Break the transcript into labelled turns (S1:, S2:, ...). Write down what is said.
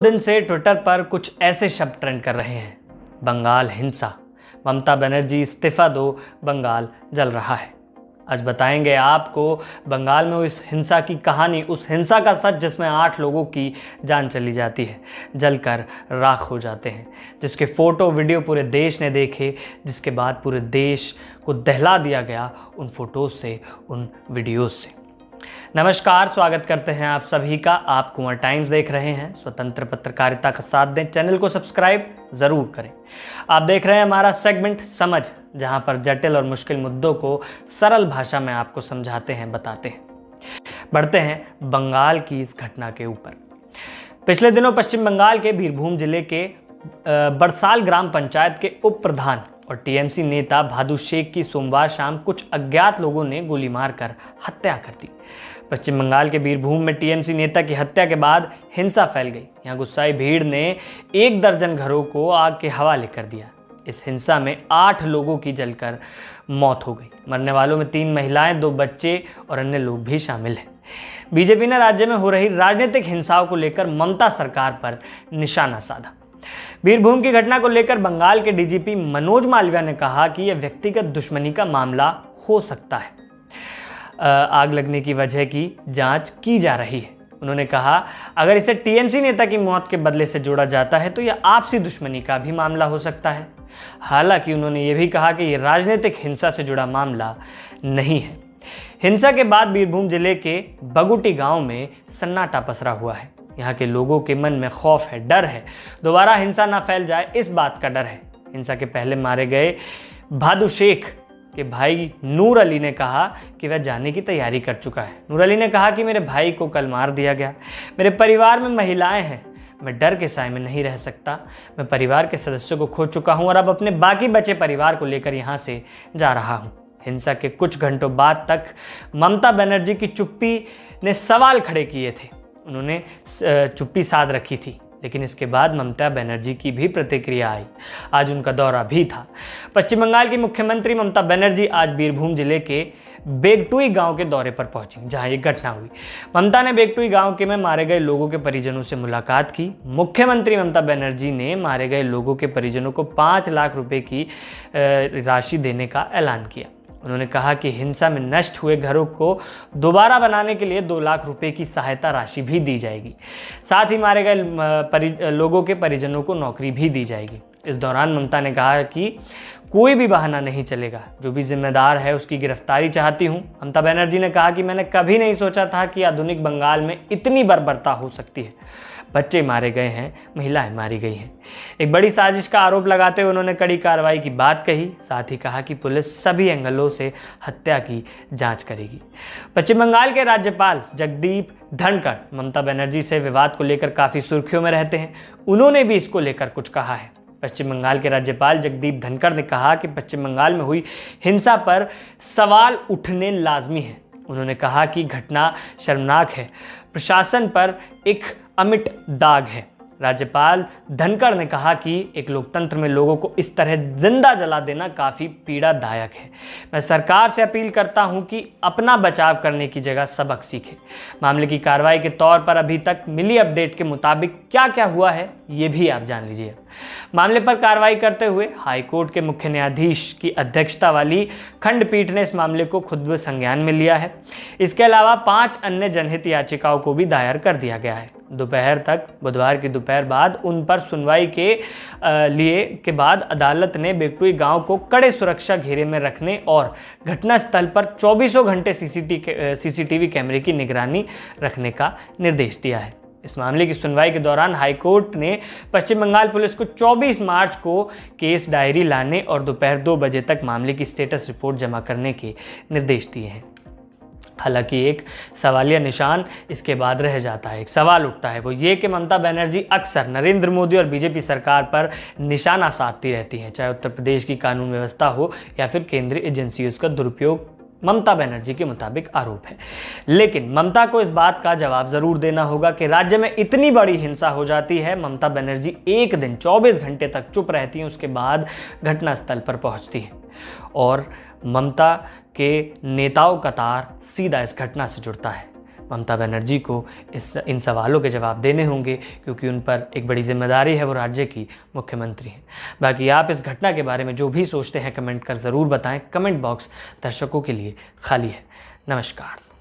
S1: दिन से ट्विटर पर कुछ ऐसे शब्द ट्रेंड कर रहे हैं। बंगाल हिंसा, ममता बनर्जी इस्तीफा दो, बंगाल जल रहा है। आज बताएंगे आपको बंगाल में उस हिंसा की कहानी, उस हिंसा का सच जिसमें 8 लोगों की जान चली जाती है, जलकर राख हो जाते हैं, जिसके फोटो वीडियो पूरे देश ने देखे, जिसके बाद पूरे देश को दहला दिया गया उन फोटोज से, उन वीडियोज से। नमस्कार, स्वागत करते हैं आप सभी का। आप कुंवर टाइम्स देख रहे हैं। स्वतंत्र पत्रकारिता का साथ दें, चैनल को सब्सक्राइब जरूर करें। आप देख रहे हैं हमारा सेगमेंट समझ, जहां पर जटिल और मुश्किल मुद्दों को सरल भाषा में आपको समझाते हैं, बताते हैं। बढ़ते हैं बंगाल की इस घटना के ऊपर। पिछले दिनों पश्चिम बंगाल के बीरभूम जिले के बड़साल ग्राम पंचायत के उप प्रधान और टीएमसी नेता भादु शेख की सोमवार शाम कुछ अज्ञात लोगों ने गोली मारकर हत्या कर दी। पश्चिम बंगाल के बीरभूम में टीएमसी नेता की हत्या के बाद हिंसा फैल गई। यहां गुस्साई भीड़ ने 1 दर्जन घरों को आग के हवाले कर दिया। इस हिंसा में 8 लोगों की जलकर मौत हो गई। मरने वालों में 3 महिलाएं, 2 बच्चे और अन्य लोग भी शामिल हैं। बीजेपी ने राज्य में हो रही राजनीतिक हिंसाओं को लेकर ममता सरकार पर निशाना साधा। बीरभूम की घटना को लेकर बंगाल के डीजीपी मनोज मालविया ने कहा कि यह व्यक्तिगत दुश्मनी का मामला हो सकता है। आग लगने की वजह की जांच की जा रही है। उन्होंने कहा, अगर इसे टीएमसी नेता की मौत के बदले से जोड़ा जाता है तो यह आपसी दुश्मनी का भी मामला हो सकता है। हालांकि उन्होंने यह भी कहा कि यह राजनीतिक हिंसा से जुड़ा मामला नहीं है। हिंसा के बाद बीरभूम जिले के बगुटी गांव में सन्नाटा पसरा हुआ है। यहाँ के लोगों के मन में खौफ है, डर है। दोबारा हिंसा ना फैल जाए, इस बात का डर है। हिंसा के पहले मारे गए भादु शेख के भाई नूर अली ने कहा कि वह जाने की तैयारी कर चुका है। नूर अली ने कहा कि मेरे भाई को कल मार दिया गया। मेरे परिवार में महिलाएं हैं, मैं डर के साए में नहीं रह सकता। मैं परिवार के सदस्यों को खो चुका हूं और अब अपने बाकी बचे परिवार को लेकर यहाँ से जा रहा हूँ। हिंसा के कुछ घंटों बाद तक ममता बनर्जी की चुप्पी ने सवाल खड़े किए थे। उन्होंने चुप्पी साध रखी थी, लेकिन इसके बाद ममता बनर्जी की भी प्रतिक्रिया आई। आज उनका दौरा भी था। पश्चिम बंगाल की मुख्यमंत्री ममता बनर्जी आज बीरभूम जिले के बेगटुई गांव के दौरे पर पहुंची, जहां ये घटना हुई। ममता ने बेगटुई गांव के में मारे गए लोगों के परिजनों से मुलाकात की। मुख्यमंत्री ममता बनर्जी ने मारे गए लोगों के परिजनों को 5 लाख रुपए की राशि देने का ऐलान किया। उन्होंने कहा कि हिंसा में नष्ट हुए घरों को दोबारा बनाने के लिए 2 लाख रुपए की सहायता राशि भी दी जाएगी। साथ ही मारे गए लोगों के परिजनों को नौकरी भी दी जाएगी। इस दौरान ममता ने कहा कि कोई भी बहाना नहीं चलेगा, जो भी जिम्मेदार है उसकी गिरफ्तारी चाहती हूं। ममता बनर्जी ने कहा कि मैंने कभी नहीं सोचा था कि आधुनिक बंगाल में इतनी बर्बरता हो सकती है। बच्चे मारे गए हैं, महिलाएं मारी गई हैं। एक बड़ी साजिश का आरोप लगाते हुए उन्होंने कड़ी कार्रवाई की बात कही। साथ ही कहा कि पुलिस सभी एंगलों से हत्या की जांच करेगी। पश्चिम बंगाल के राज्यपाल जगदीप धनखड़ ममता बनर्जी से विवाद को लेकर काफ़ी सुर्खियों में रहते हैं। उन्होंने भी इसको लेकर कुछ कहा है। पश्चिम बंगाल के राज्यपाल जगदीप धनखड़ ने कहा कि पश्चिम बंगाल में हुई हिंसा पर सवाल उठने लाजमी है। उन्होंने कहा कि घटना शर्मनाक है, प्रशासन पर एक अमिट दाग है। राज्यपाल धनखड़ ने कहा कि एक लोकतंत्र में लोगों को इस तरह जिंदा जला देना काफ़ी पीड़ादायक है। मैं सरकार से अपील करता हूं कि अपना बचाव करने की जगह सबक सीखे। मामले की कार्रवाई के तौर पर अभी तक मिली अपडेट के मुताबिक क्या क्या हुआ है ये भी आप जान लीजिए। मामले पर कार्रवाई करते हुए हाईकोर्ट के मुख्य न्यायाधीश की अध्यक्षता वाली खंडपीठ ने इस मामले को खुद संज्ञान में लिया है। इसके अलावा 5 अन्य जनहित याचिकाओं को भी दायर कर दिया गया है। दोपहर तक, बुधवार की दोपहर बाद उन पर सुनवाई के बाद अदालत ने बेगटुई गांव को कड़े सुरक्षा घेरे में रखने और घटनास्थल पर 24 घंटे सीसीटीवी कैमरे की निगरानी रखने का निर्देश दिया है। इस मामले की सुनवाई के दौरान हाईकोर्ट ने पश्चिम बंगाल पुलिस को 24 मार्च को केस डायरी लाने और दोपहर 2 बजे तक मामले की स्टेटस रिपोर्ट जमा करने के निर्देश दिए हैं। हालांकि एक सवालिया निशान इसके बाद रह जाता है। एक सवाल उठता है, वो ये कि ममता बनर्जी अक्सर नरेंद्र मोदी और बीजेपी सरकार पर निशाना साधती रहती हैं, चाहे उत्तर प्रदेश की कानून व्यवस्था हो या फिर केंद्रीय एजेंसी। उसका दुरुपयोग ममता बनर्जी के मुताबिक आरोप है। लेकिन ममता को इस बात का जवाब जरूर देना होगा कि राज्य में इतनी बड़ी हिंसा हो जाती है, ममता बनर्जी एक दिन 24 घंटे तक चुप रहती हैं, उसके बाद घटनास्थल पर पहुंचती है और ममता के नेताओं का तार सीधा इस घटना से जुड़ता है। ममता बनर्जी को इन सवालों के जवाब देने होंगे, क्योंकि उन पर एक बड़ी जिम्मेदारी है, वो राज्य की मुख्यमंत्री हैं। बाकी आप इस घटना के बारे में जो भी सोचते हैं कमेंट कर ज़रूर बताएं। कमेंट बॉक्स दर्शकों के लिए खाली है। नमस्कार।